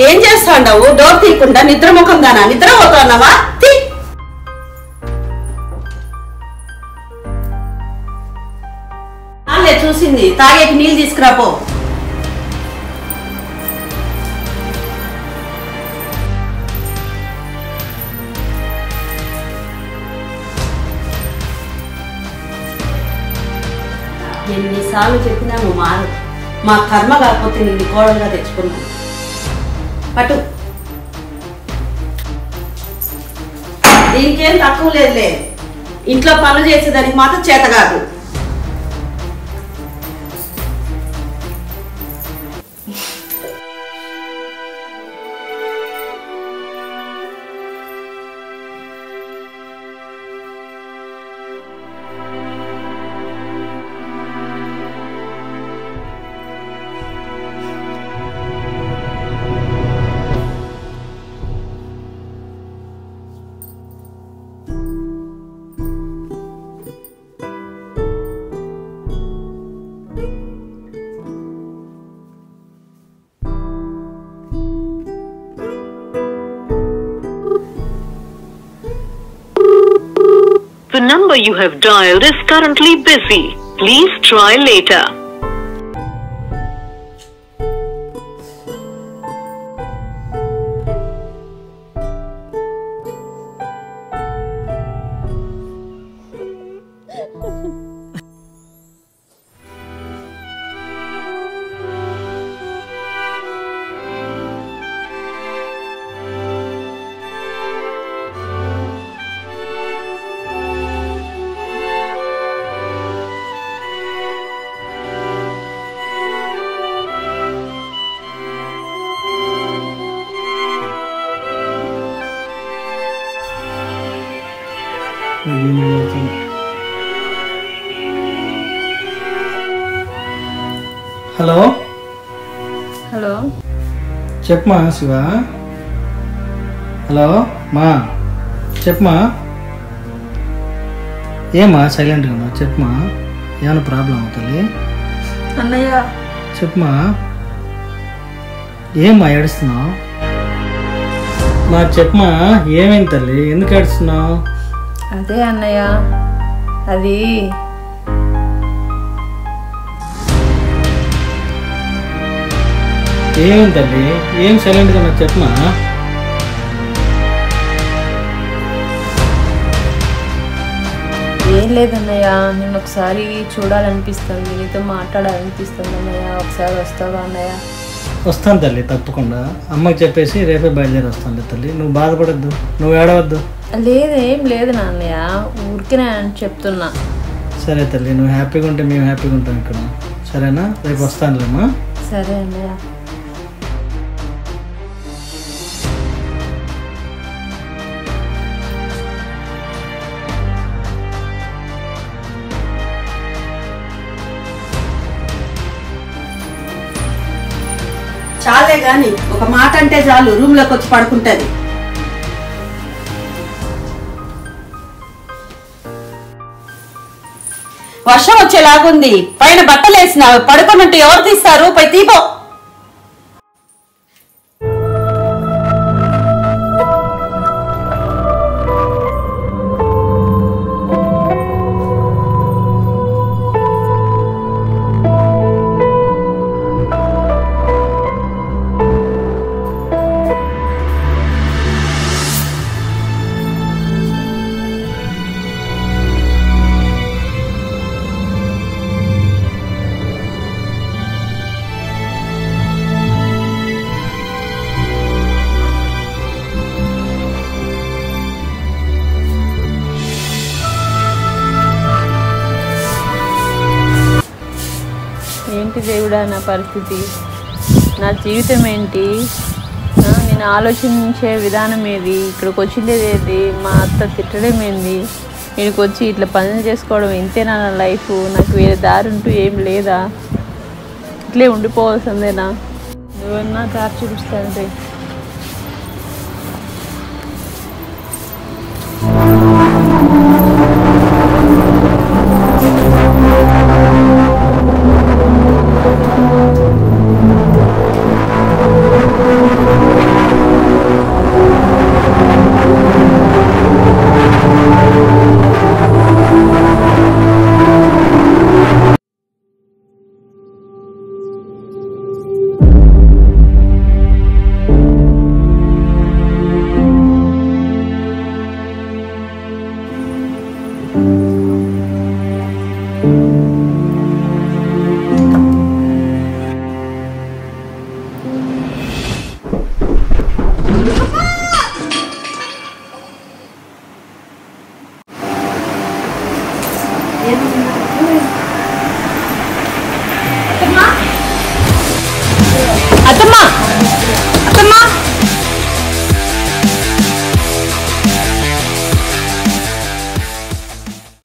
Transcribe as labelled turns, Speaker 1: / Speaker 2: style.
Speaker 1: ఏం చేస్తాండవు? డోర్ తీయకుండా నిద్రముఖం దానా? నిద్ర పోతున్నావా? చూసింది తాగేకి నీళ్ళు తీసుకురాపో. ఎన్నిసార్లు చెప్పినా నువ్వు మారు. మా కర్మ కాకపోతే నిన్ను కోడలుగా తెచ్చుకున్నాను. పట్టు. దీనికేం తక్కువ లేదులే. ఇంట్లో పనులు చేసేదానికి మాత్రం చేత కాదు.
Speaker 2: The number you have dialed is currently busy. Please try later.
Speaker 3: Hello
Speaker 4: hello
Speaker 3: చెప్పమా శివ. హలో మా చెప్పమా. ఏమా సైలెంట్గా ఉన్నావు? చెప్పమా, ఏమైనా ప్రాబ్లం అవుతుంది?
Speaker 4: అన్నయ్య
Speaker 3: చెప్పమా. ఏమ్మా ఏడుస్తున్నావు? మా చెప్పమా, ఏమైంది తల్లి? ఎందుకు ఏడుస్తున్నావు?
Speaker 4: అదే అన్నయ్య, అది
Speaker 3: ఏమైంది తల్లి? ఏం సైలెంట్గా ఉన్నావు? చెప్పమా.
Speaker 4: ఏం లేదన్నయ్య, నేను ఒకసారి చూడాలనిపిస్తుంది, నీతో మాట్లాడాలనిపిస్తుంది అన్నయ్య. ఒకసారి వస్తావా అన్నయ్య?
Speaker 3: వస్తాను తల్లి, తప్పకుండా. అమ్మకి చెప్పేసి రేపే బయలుదేరి వస్తాను తల్లి. నువ్వు బాధపడద్దు, నువ్వు ఏడవద్దు.
Speaker 4: లేదేం లేదు నాన్నయ్య, ఊరికే నేను చెప్తున్నా.
Speaker 3: సరే తల్లి, నువ్వు హ్యాపీగా ఉంటే మేము హ్యాపీగా ఉంటాం ఇక్కడ. సరేనా? రేపు వస్తానులేమ్మా.
Speaker 4: సరే అన్నయ్య.
Speaker 1: చాలే గాని ఒక మాట అంటే చాలు రూమ్ లోకి వచ్చి పడుకుంటది. వర్షం వచ్చేలాగుంది, పైన బట్టలు వేసినావు, పడుకున్నట్టు ఎవరు తీస్తారు? పోయి తీపో.
Speaker 4: ఏంటి దేవుడా నా పరిస్థితి? నా జీవితం ఏంటి? నేను ఆలోచించే విధానం ఏది, ఇక్కడికి వచ్చిండేది ఏది, మా అత్త తిట్టడం ఏంది, ఇక్కడికి వచ్చి ఇట్లా పనులు చేసుకోవడం ఇంతేనా నా లైఫ్, నాకు వేరే దారి ఉంటూ ఏం లేదా, ఇట్లే ఉండిపోవాల్సిందేనా, నువ్వన్నా దారి చూపిస్తానంటే.